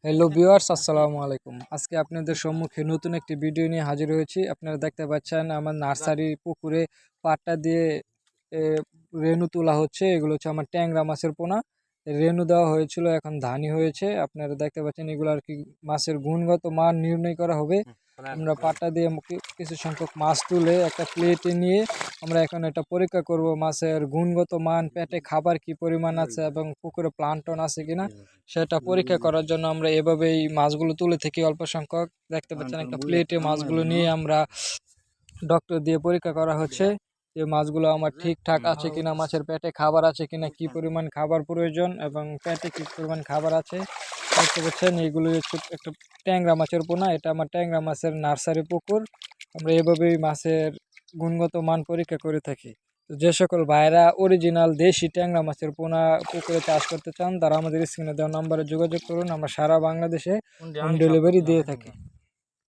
Hello viewers, আসসালামু আলাইকুম। আজকে আপনাদের সম্মুখে নতুন একটি ভিডিও নিয়ে হাজির হয়েছি। আপনারা দেখতে পাচ্ছেন আমার নার্সারি পুকুরে পাট্টা দিয়ে এ রেনু তোলা হচ্ছে। এগুলো হচ্ছে আমার ট্যাংরা মাছের পোনা। রেনু দেওয়া হয়েছিল, এখন ধানি হয়েছে। আপনারা দেখতে পাচ্ছেন এগুলো আর কি মাছের গুণগত মান নির্ণয় করা হবে। আমরা পাট্টা দিয়ে কিছু সংখ্যক মাছ তুলে একটা প্লেটে নিয়ে আমরা এখন এটা পরীক্ষা করব মাছের গুণগত মান, পেটে খাবার কি পরিমাণ আছে এবং পুকুরে প্লান্টন আছে কিনা সেটা পরীক্ষা করার জন্য আমরা এভাবেই মাছগুলো তুলে থাকি। অল্প সংখ্যক দেখতে পাচ্ছেন একটা প্লেটে মাছগুলো নিয়ে আমরা ডক্টর দিয়ে পরীক্ষা করা হচ্ছে যে মাছগুলো আমার ঠিকঠাক আছে কিনা, মাছের পেটে খাবার আছে কিনা, কি পরিমাণ খাবার প্রয়োজন এবং পেটে কি পরিমাণ খাবার আছে। দেখতে পাচ্ছেন এগুলো হচ্ছে একটা ট্যাংরা মাছের পোনা। এটা আমার ট্যাংরা মাছের নার্সারি পুকুর। আমরা এভাবেই মাছের গুণগত মান পরীক্ষা করে থাকি। তো যে সকল ভাইরা অরিজিনাল দেশি ট্যাংরা মাছের পোনা পুকুরে চাষ করতে চান তারা আমাদের স্ক্রিনে দেওয়া নম্বরে যোগাযোগ করুন। আমরা সারা বাংলাদেশে হোম ডেলিভারি দিয়ে থাকি।